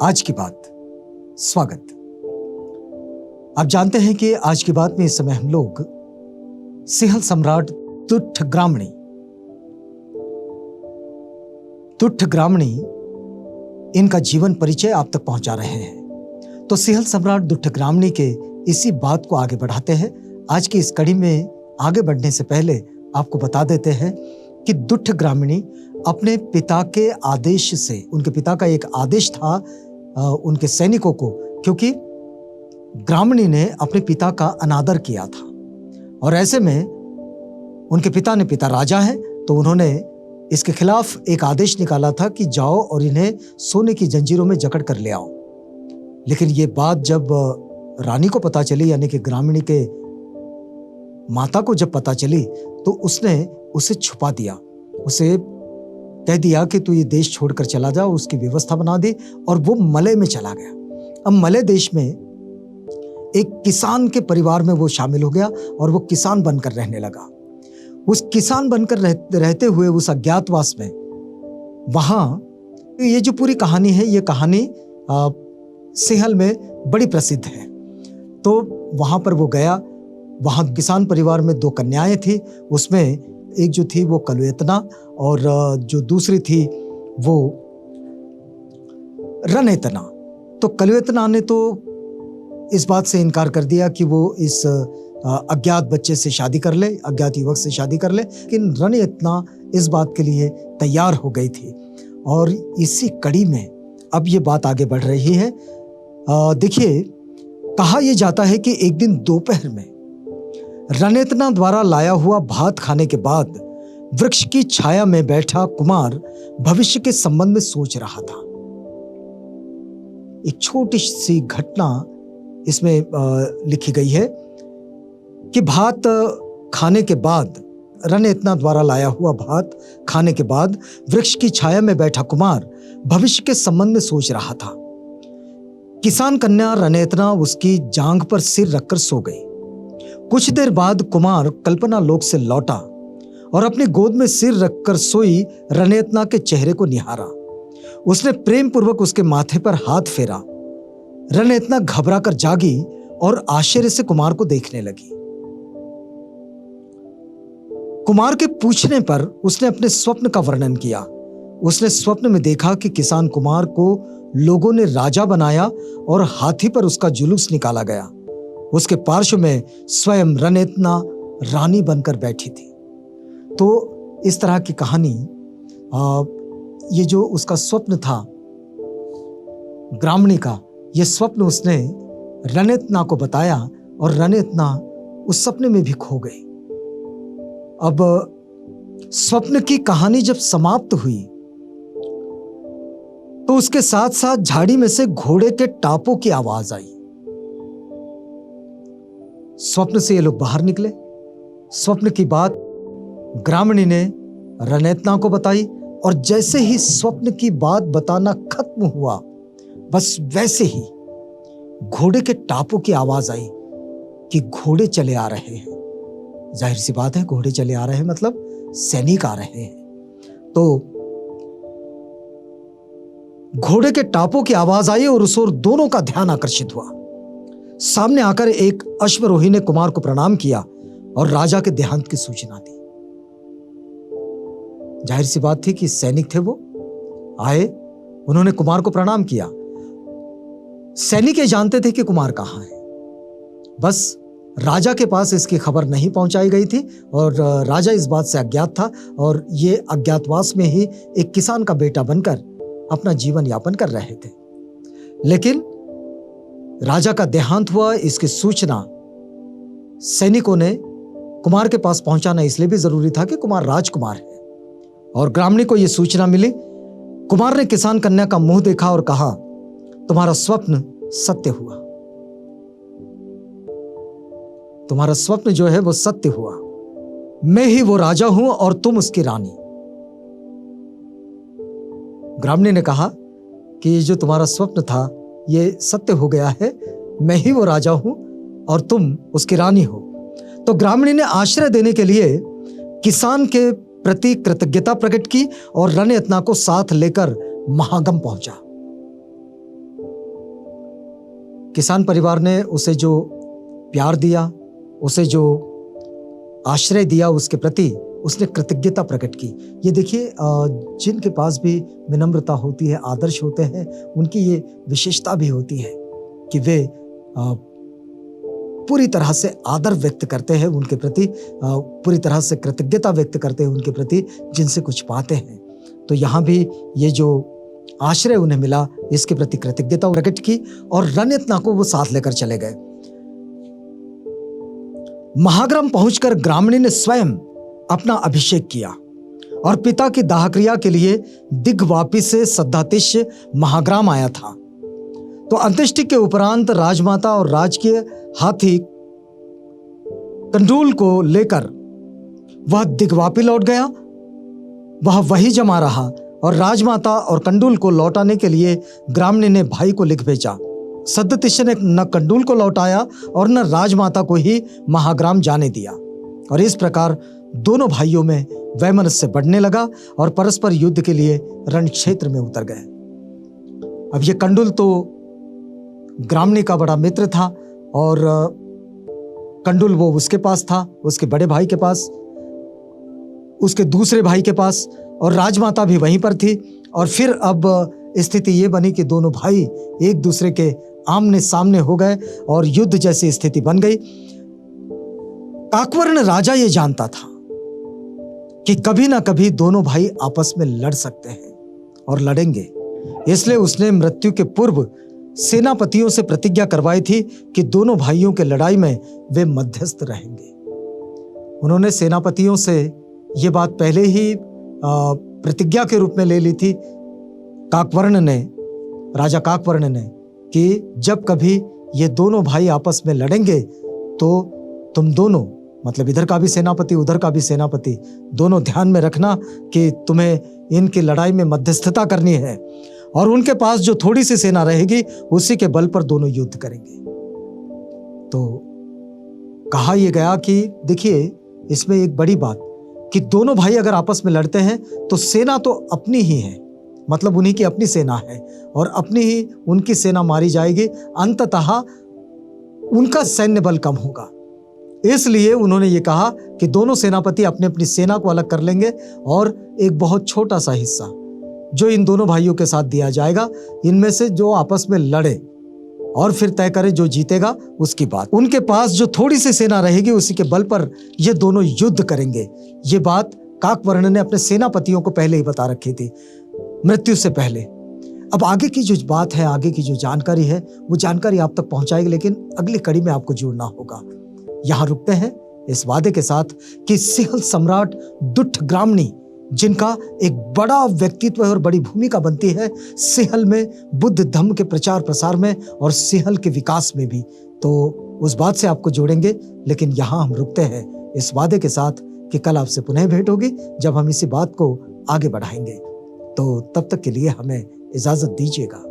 आज की बात। स्वागत। आप जानते हैं कि आज की बात में इस समय हम लोग सिंहल सम्राट दुष्टग्रामणी इनका जीवन परिचय आप तक पहुंचा रहे हैं। तो सिंहल सम्राट दुष्टग्रामणी के इसी बात को आगे बढ़ाते हैं। आज की इस कड़ी में आगे बढ़ने से पहले आपको बता देते हैं कि दुष्टग्रामणी अपने पिता के आदेश से, उनके पिता का एक आदेश था उनके सैनिकों को, क्योंकि ग्रामणी ने अपने पिता का अनादर किया था और ऐसे में उनके पिता राजा हैं, तो उन्होंने इसके खिलाफ एक आदेश निकाला था कि जाओ और इन्हें सोने की जंजीरों में जकड़ कर ले आओ। लेकिन ये बात जब रानी को पता चली, यानी कि ग्रामणी के माता को जब पता चली, तो उसने उसे छुपा दिया। उसे कह दिया कि तू ये देश छोड़कर चला जा, उसकी व्यवस्था बना दी और वो मलय में चला गया। अब मलय देश में एक किसान के परिवार में वो शामिल हो गया और वो किसान बनकर रहने लगा। उस किसान बनकर रहते हुए उस अज्ञातवास में, वहां ये जो पूरी कहानी है, ये कहानी सिंहल में बड़ी प्रसिद्ध है। तो वहां पर वो गया। वहां किसान परिवार में 2 कन्याएं थी। उसमें एक जो थी वो कलवेतना और जो दूसरी थी वो रनेतना। तो कलवेतना ने तो इस बात से इनकार कर दिया कि वो इस अज्ञात बच्चे से शादी कर ले, अज्ञात युवक से शादी कर ले, लेकिन रनेतना इस बात के लिए तैयार हो गई थी। और इसी कड़ी में अब ये बात आगे बढ़ रही है। देखिए, कहा यह जाता है कि एक दिन दोपहर में रनेतना द्वारा लाया हुआ भात खाने के बाद वृक्ष की छाया में बैठा कुमार भविष्य के संबंध में सोच रहा था। एक छोटी सी घटना इसमें लिखी गई है कि भात खाने के बाद, रनेतना द्वारा लाया हुआ भात खाने के बाद वृक्ष की छाया में बैठा कुमार भविष्य के संबंध में सोच रहा था। किसान कन्या रनेतना उसकी जांघ पर सिर रखकर सो गई। कुछ देर बाद कुमार कल्पना लोक से लौटा और अपनी गोद में सिर रखकर सोई रनेतना के चेहरे को निहारा। उसने प्रेम पूर्वक उसके माथे पर हाथ फेरा। रनेतना घबरा कर जागी और आश्चर्य से कुमार को देखने लगी। कुमार के पूछने पर उसने अपने स्वप्न का वर्णन किया। उसने स्वप्न में देखा कि किसान कुमार को लोगों ने राजा बनाया और हाथी पर उसका जुलूस निकाला गया। उसके पार्श्व में स्वयं रनेतना रानी बनकर बैठी थी। तो इस तरह की कहानी, ये जो उसका स्वप्न था ग्रामणी का, ये स्वप्न उसने रनेतना को बताया और रनेतना उस सपने में भी खो गई। अब स्वप्न की कहानी जब समाप्त हुई तो उसके साथ साथ झाड़ी में से घोड़े के टापों की आवाज आई। स्वप्न से ये लोग बाहर निकले। स्वप्न की बात ग्रामणी ने रनेतना को बताई और जैसे ही स्वप्न की बात बताना खत्म हुआ, बस वैसे ही घोड़े के टापों की आवाज आई कि घोड़े चले आ रहे हैं। जाहिर सी बात है, घोड़े चले आ रहे हैं मतलब सैनिक आ रहे हैं। तो घोड़े के टापों की आवाज आई और उस ओर दोनों का ध्यान आकर्षित हुआ। सामने आकर एक अश्वरोही ने कुमार को प्रणाम किया और राजा के देहांत की सूचना दी। जाहिर सी बात थी कि सैनिक थे, वो आए, उन्होंने कुमार को प्रणाम किया। सैनिक ये जानते थे कि कुमार कहां है, बस राजा के पास इसकी खबर नहीं पहुंचाई गई थी और राजा इस बात से अज्ञात था और ये अज्ञातवास में ही एक किसान का बेटा बनकर अपना जीवन यापन कर रहे थे। लेकिन राजा का देहांत हुआ, इसकी सूचना सैनिकों ने कुमार के पास पहुंचाना इसलिए भी जरूरी था कि कुमार राजकुमार है। और ग्रामणी को यह सूचना मिली। कुमार ने किसान कन्या का मुंह देखा और कहा, तुम्हारा स्वप्न सत्य हुआ, तुम्हारा स्वप्न जो है वो सत्य हुआ। मैं ही वो राजा हूं और तुम उसकी रानी। ग्रामणी ने कहा कि जो तुम्हारा स्वप्न था ये सत्य हो गया है, मैं ही वो राजा हूं और तुम उसकी रानी हो। तो ग्रामणी ने आश्रय देने के लिए किसान के प्रति कृतज्ञता प्रकट की और रनेतना को साथ लेकर महागम पहुंचा। किसान परिवार ने उसे जो प्यार दिया, उसे जो आश्रय दिया, उसके प्रति उसने कृतज्ञता प्रकट की। ये देखिए, जिनके पास भी विनम्रता होती है, आदर्श होते हैं, उनकी ये विशेषता भी होती है कि वे पूरी तरह से आदर व्यक्त करते हैं उनके प्रति, पूरी तरह से कृतज्ञता व्यक्त करते हैं उनके प्रति जिनसे कुछ पाते हैं। तो यहाँ भी ये जो आश्रय उन्हें मिला, इसके प्रति कृतज्ञता प्रकट की और रणयतना को वो साथ लेकर चले गए। महाग्राम पहुंचकर ग्रामणी ने स्वयं अपना अभिषेक किया और पिता की दाहक्रिया के लिए दिग्वापी से सद्धातिष्य महाग्राम आया था। तो अंत्येष्टि के उपरांत राजमाता और राजकीय हाथी कंडूल को लेकर वह दिग्वापी लौट गया। वह वही जमा रहा और राजमाता और कंडूल को लौटाने के लिए ग्रामणी ने भाई को लिख भेजा। सद्धातिष्य ने न कंडूल को लौटाया और न राजमाता को ही महाग्राम जाने दिया, और इस प्रकार दोनों भाइयों में वैमनस्य बढ़ने लगा और परस्पर युद्ध के लिए रण क्षेत्र में उतर गए। अब ये कंडूल तो ग्रामणी का बड़ा मित्र था और कंडूल वो उसके पास था, उसके बड़े भाई के पास, उसके दूसरे भाई के पास, और राजमाता भी वहीं पर थी। और फिर अब स्थिति ये बनी कि दोनों भाई एक दूसरे के आमने सामने हो गए और युद्ध जैसी स्थिति बन गई। काकवर्ण राजा ये जानता था कि कभी ना कभी दोनों भाई आपस में लड़ सकते हैं और लड़ेंगे, इसलिए उसने मृत्यु के पूर्व सेनापतियों से प्रतिज्ञा करवाई थी कि दोनों भाइयों के लड़ाई में वे मध्यस्थ रहेंगे। उन्होंने सेनापतियों से ये बात पहले ही प्रतिज्ञा के रूप में ले ली थी, राजा काकवर्ण ने, कि जब कभी ये दोनों भाई आपस में लड़ेंगे तो तुम दोनों, मतलब इधर का भी सेनापति उधर का भी सेनापति, दोनों ध्यान में रखना कि तुम्हें इनकी लड़ाई में मध्यस्थता करनी है, और उनके पास जो थोड़ी सी सेना रहेगी उसी के बल पर दोनों युद्ध करेंगे। तो कहा यह गया कि देखिए, इसमें एक बड़ी बात कि दोनों भाई अगर आपस में लड़ते हैं तो सेना तो अपनी ही है, मतलब उन्हीं की अपनी सेना है और अपनी ही उनकी सेना मारी जाएगी, अंततः उनका सैन्य बल कम होगा। इसलिए उन्होंने ये कहा कि दोनों सेनापति अपनी अपनी सेना को अलग कर लेंगे और एक बहुत छोटा सा हिस्सा जो इन दोनों भाइयों के साथ दिया जाएगा, इनमें से जो आपस में लड़े और फिर तय करे जो जीतेगा उसकी बात। उनके पास जो थोड़ी सी सेना रहेगी उसी के बल पर ये दोनों युद्ध करेंगे। ये बात काकवर्ण ने अपने सेनापतियों को पहले ही बता रखी थी, मृत्यु से पहले। अब आगे की जो बात है, आगे की जो जानकारी है, वो जानकारी आप तक पहुंचाएगी, लेकिन अगली कड़ी में आपको जुड़ना होगा। यहां रुकते हैं इस वादे के साथ कि सिंहल सम्राट दुष्ट ग्रामणी, जिनका एक बड़ा व्यक्तित्व और बड़ी भूमिका बनती है सिंहल में बुद्ध धर्म के प्रचार प्रसार में और सिंहल के विकास में भी, तो उस बात से आपको जोड़ेंगे। लेकिन यहाँ हम रुकते हैं इस वादे के साथ कि कल आपसे पुनः भेंट होगी जब हम इसी बात को आगे बढ़ाएंगे। तो तब तक के लिए हमें इजाजत दीजिएगा।